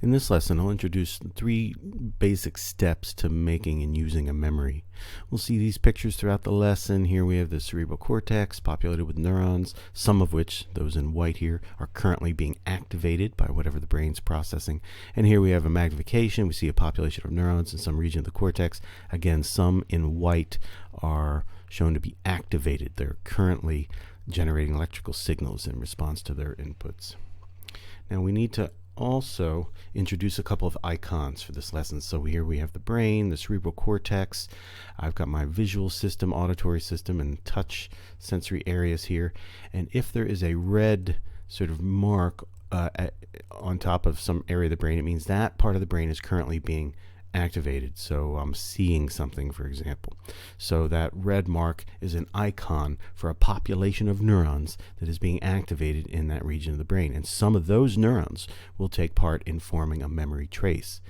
In this lesson, I'll introduce 3 basic steps to making and using a memory. We'll see these pictures throughout the lesson. Here we have the cerebral cortex populated with neurons, some of which, those in white here, are currently being activated by whatever the brain's processing. And here we have a magnification. We see a population of neurons in some region of the cortex. Again, some in white are shown to be activated. They're currently generating electrical signals in response to their inputs. Now we need to also introduce a couple of icons for this lesson. So here we have the brain, the cerebral cortex. I've got my visual system, auditory system, and touch sensory areas here. And if there is a red sort of mark on top of some area of the brain, it means that part of the brain is currently being activated. So I'm seeing something, for example. So that red mark is an icon for a population of neurons that is being activated in that region of the brain. And some of those neurons will take part in forming a memory trace.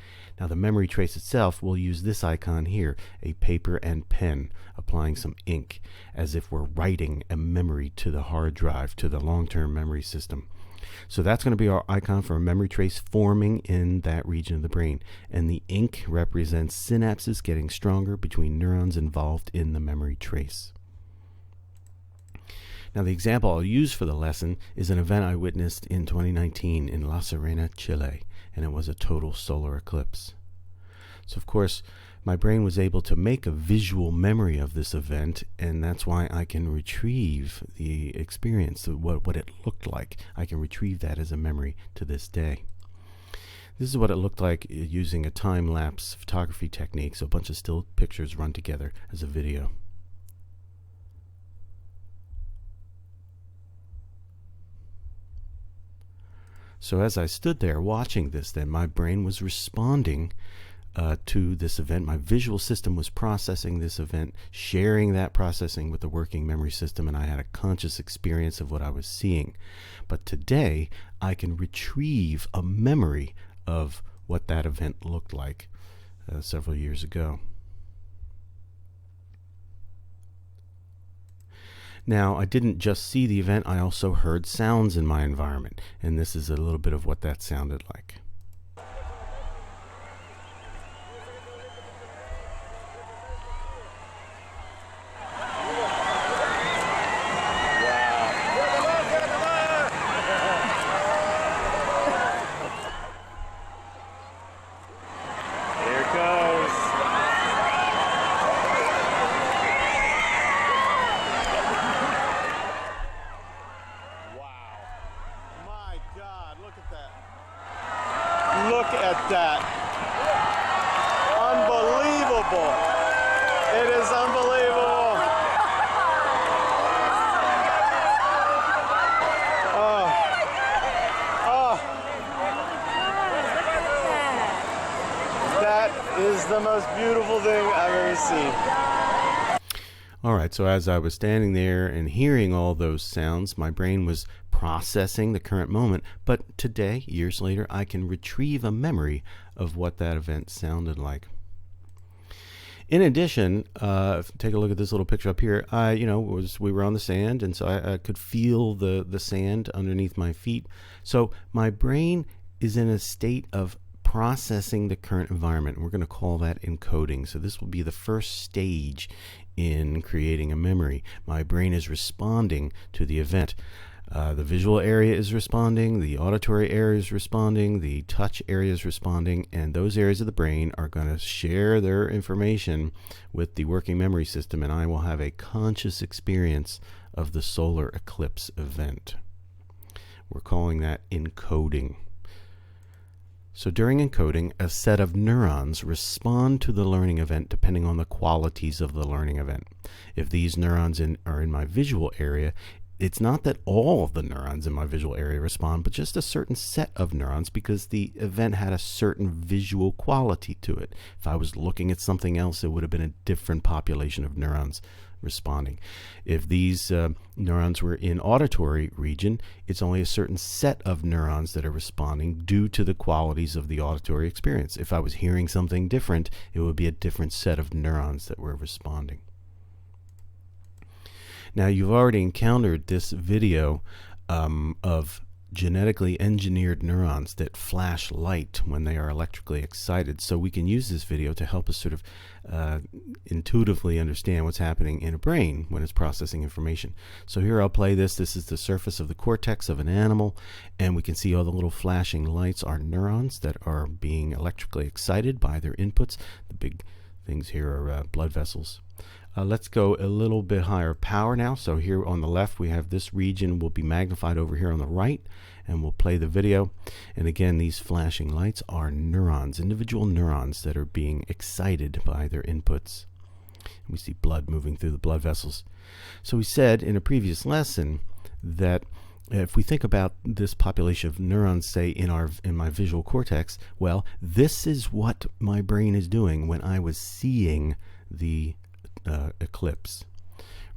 Now the memory trace itself will use this icon here, a paper and pen, applying some ink, as if we're writing a memory to the hard drive, to the long-term memory system. So that's going to be our icon for a memory trace forming in that region of the brain. And the ink represents synapses getting stronger between neurons involved in the memory trace. Now the example I'll use for the lesson is an event I witnessed in 2019 in La Serena, Chile, and it was a total solar eclipse. So of course, my brain was able to make a visual memory of this event, and that's why I can retrieve the experience, what it looked like. I can retrieve that as a memory to this day. This is what it looked like using a time-lapse photography technique, so a bunch of still pictures run together as a video. So as I stood there watching this, then my brain was responding to this event. My visual system was processing this event, sharing that processing with the working memory system, and I had a conscious experience of what I was seeing. But today, I can retrieve a memory of what that event looked like several years ago. Now, I didn't just see the event, I also heard sounds in my environment, and this is a little bit of what that sounded like. Look at that. Unbelievable. It is unbelievable. That is the most beautiful thing I've ever seen. All right, so as I was standing there and hearing all those sounds, my brain was processing the current moment, but today, years later, I can retrieve a memory of what that event sounded like. In addition, take a look at this little picture up here. We were on the sand, and so I could feel the sand underneath my feet. So my brain is in a state of processing the current environment. We're going to call that encoding. So this will be the first stage in creating a memory. My brain is responding to the event. The visual area is responding, the auditory area is responding, the touch area is responding, and those areas of the brain are going to share their information with the working memory system, and I will have a conscious experience of the solar eclipse event. We're calling that encoding. So during encoding, a set of neurons respond to the learning event depending on the qualities of the learning event. If these neurons are in my visual area, it's not that all of the neurons in my visual area respond, but just a certain set of neurons because the event had a certain visual quality to it. If I was looking at something else, it would have been a different population of neurons responding. If these neurons were in auditory region, it's only a certain set of neurons that are responding due to the qualities of the auditory experience. If I was hearing something different, it would be a different set of neurons that were responding. Now you've already encountered this video of genetically engineered neurons that flash light when they are electrically excited. So we can use this video to help us sort of intuitively understand what's happening in a brain when it's processing information. So here I'll play this. This is the surface of the cortex of an animal, and we can see all the little flashing lights are neurons that are being electrically excited by their inputs. The big things here are blood vessels. Let's go a little bit higher power now. So here on the left we have this region will be magnified over here on the right, and we'll play the video. And again, these flashing lights are neurons, individual neurons that are being excited by their inputs. We see blood moving through the blood vessels. So we said in a previous lesson that if we think about this population of neurons, say in my visual cortex, well, this is what my brain is doing when I was seeing the eclipse,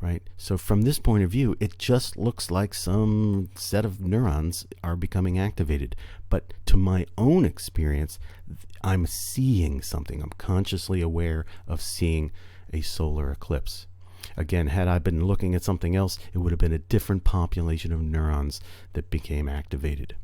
right? So from this point of view, it just looks like some set of neurons are becoming activated. But to my own experience, I'm seeing something. I'm consciously aware of seeing a solar eclipse. Again, had I been looking at something else, it would have been a different population of neurons that became activated.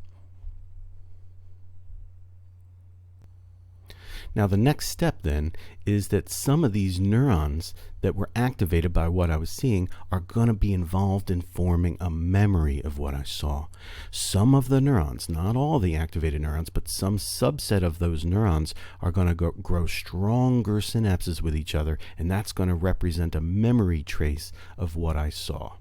Now the next step then is that some of these neurons that were activated by what I was seeing are going to be involved in forming a memory of what I saw. Some of the neurons, not all the activated neurons, but some subset of those neurons are going to grow stronger synapses with each other, and that's going to represent a memory trace of what I saw.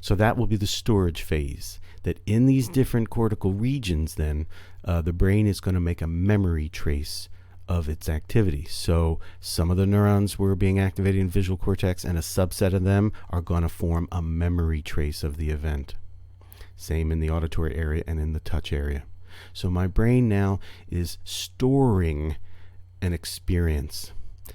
So that will be the storage phase, that in these different cortical regions then, the brain is going to make a memory trace of its activity. So some of the neurons were being activated in visual cortex, and a subset of them are going to form a memory trace of the event. Same in the auditory area and in the touch area. So my brain now is storing an experience.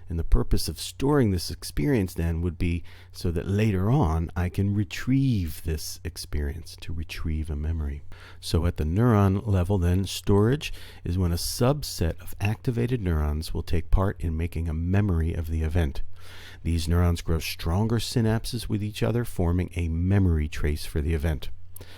And the purpose of storing this experience then would be so that later on I can retrieve this experience, to retrieve a memory. So at the neuron level then, storage is when a subset of activated neurons will take part in making a memory of the event. These neurons grow stronger synapses with each other, forming a memory trace for the event.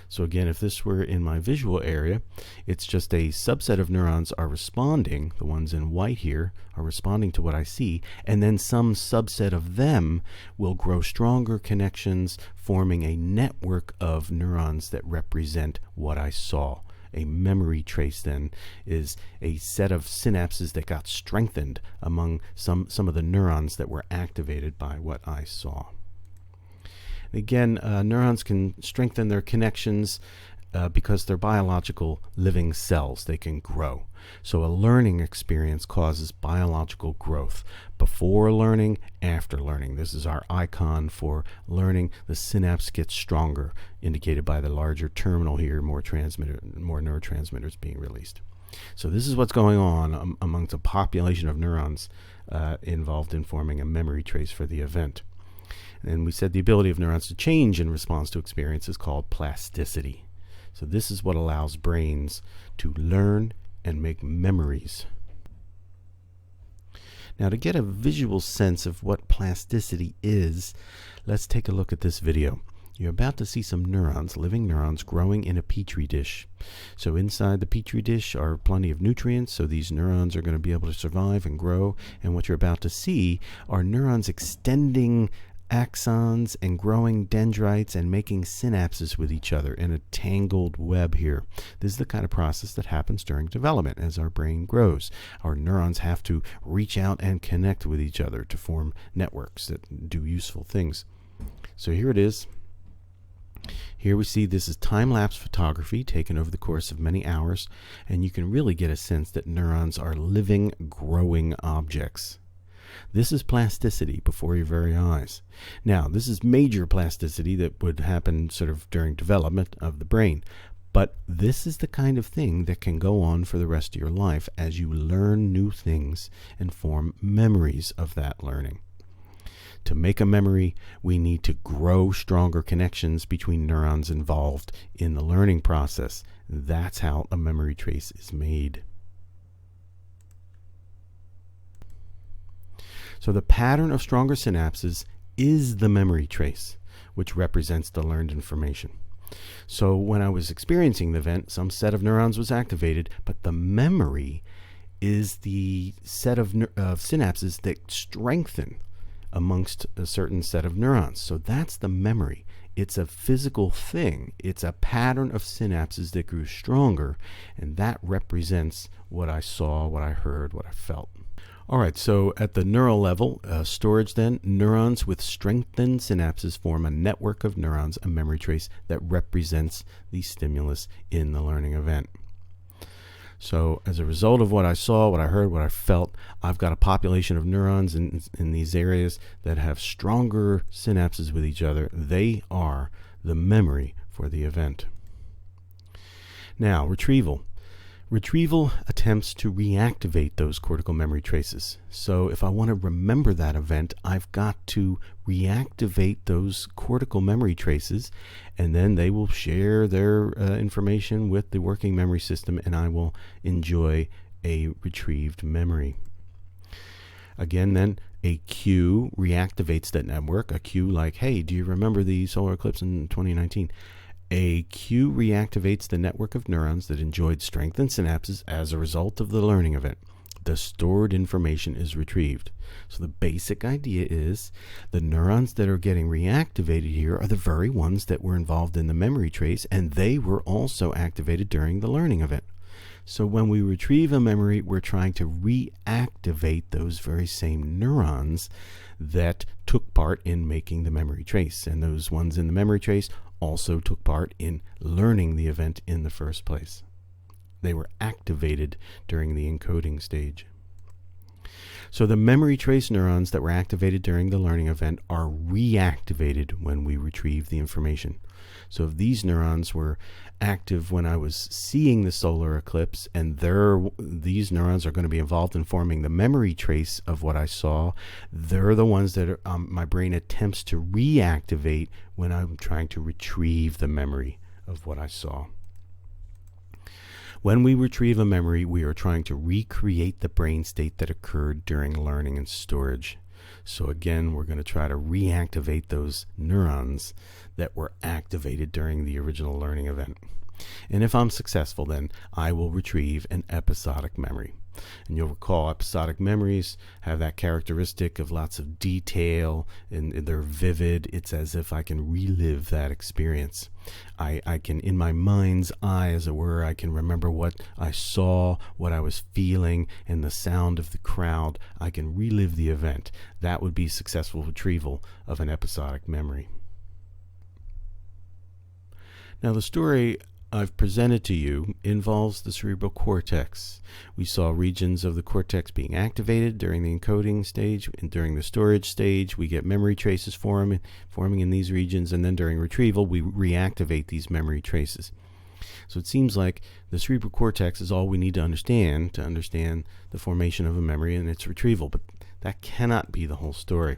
So again, if this were in my visual area, it's just a subset of neurons are responding, the ones in white here are responding to what I see, and then some subset of them will grow stronger connections, forming a network of neurons that represent what I saw. A memory trace then is a set of synapses that got strengthened among some of the neurons that were activated by what I saw. Again, neurons can strengthen their connections because they're biological living cells. They can grow. So a learning experience causes biological growth. Before learning, after learning. This is our icon for learning. The synapse gets stronger, indicated by the larger terminal here, more neurotransmitters being released. So this is what's going on amongst a population of neurons involved in forming a memory trace for the event. And we said the ability of neurons to change in response to experience is called plasticity. So this is what allows brains to learn and make memories. Now, to get a visual sense of what plasticity is, let's take a look at this video. You're about to see some neurons, living neurons, growing in a petri dish. So inside the petri dish are plenty of nutrients, so these neurons are going to be able to survive and grow. And what you're about to see are neurons extending axons and growing dendrites and making synapses with each other in a tangled web here. This is the kind of process that happens during development as our brain grows. Our neurons have to reach out and connect with each other to form networks that do useful things. So here it is. Here we see this is time-lapse photography taken over the course of many hours, and you can really get a sense that neurons are living, growing objects. This is plasticity before your very eyes. Now, this is major plasticity that would happen sort of during development of the brain. But this is the kind of thing that can go on for the rest of your life as you learn new things and form memories of that learning. To make a memory, we need to grow stronger connections between neurons involved in the learning process. That's how a memory trace is made. So the pattern of stronger synapses is the memory trace, which represents the learned information. So when I was experiencing the event, some set of neurons was activated, but the memory is the set of synapses that strengthen amongst a certain set of neurons. So that's the memory. It's a physical thing. It's a pattern of synapses that grew stronger, and that represents what I saw, what I heard, what I felt. All right, so at the neural level, storage then, neurons with strengthened synapses form a network of neurons, a memory trace that represents the stimulus in the learning event. So as a result of what I saw, what I heard, what I felt, I've got a population of neurons in these areas that have stronger synapses with each other. They are the memory for the event. Now, retrieval. Retrieval attempts to reactivate those cortical memory traces. So if I want to remember that event, I've got to reactivate those cortical memory traces, and then they will share their information with the working memory system, and I will enjoy a retrieved memory. Again, then, a cue reactivates that network. A cue like, hey, do you remember the solar eclipse in 2019? A cue reactivates the network of neurons that enjoyed strengthened synapses as a result of the learning event. The stored information is retrieved. So the basic idea is the neurons that are getting reactivated here are the very ones that were involved in the memory trace, and they were also activated during the learning event. So when we retrieve a memory, we're trying to reactivate those very same neurons that took part in making the memory trace. And those ones in the memory trace also took part in learning the event in the first place. They were activated during the encoding stage. So the memory trace neurons that were activated during the learning event are reactivated when we retrieve the information. So if these neurons were active when I was seeing the solar eclipse, and these neurons are going to be involved in forming the memory trace of what I saw, they're the ones that my brain attempts to reactivate when I'm trying to retrieve the memory of what I saw. When we retrieve a memory, we are trying to recreate the brain state that occurred during learning and storage. So again, we're going to try to reactivate those neurons that were activated during the original learning event. And if I'm successful, then I will retrieve an episodic memory. And you'll recall episodic memories have that characteristic of lots of detail, and they're vivid. It's as if I can relive that experience. I can, in my mind's eye, as it were, I can remember what I saw, what I was feeling, and the sound of the crowd. I can relive the event. That would be successful retrieval of an episodic memory. Now, the story I've presented to you involves the cerebral cortex. We saw regions of the cortex being activated during the encoding stage, and during the storage stage we get memory traces forming in these regions, and then during retrieval we reactivate these memory traces. So it seems like the cerebral cortex is all we need to understand the formation of a memory and its retrieval, but that cannot be the whole story.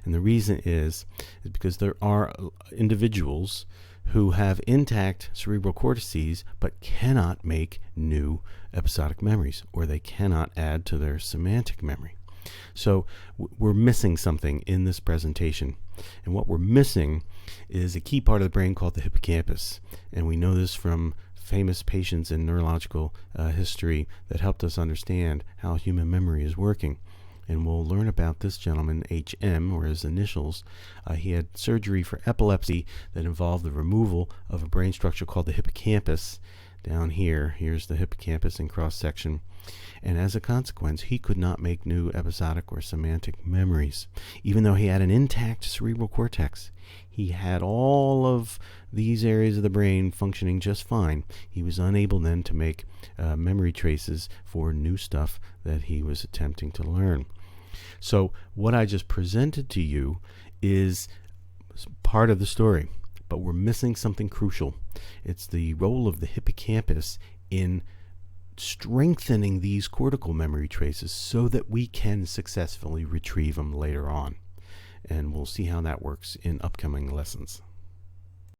And the reason is because there are individuals who have intact cerebral cortices but cannot make new episodic memories, or they cannot add to their semantic memory. So we're missing something in this presentation. And what we're missing is a key part of the brain called the hippocampus. And we know this from famous patients in neurological history that helped us understand how human memory is working. And we'll learn about this gentleman, HM, or his initials. He had surgery for epilepsy that involved the removal of a brain structure called the hippocampus. Down here, here's the hippocampus in cross-section. And as a consequence, he could not make new episodic or semantic memories. Even though he had an intact cerebral cortex, he had all of these areas of the brain functioning just fine. He was unable then to make memory traces for new stuff that he was attempting to learn. So what I just presented to you is part of the story, but we're missing something crucial. It's the role of the hippocampus in strengthening these cortical memory traces so that we can successfully retrieve them later on. And we'll see how that works in upcoming lessons.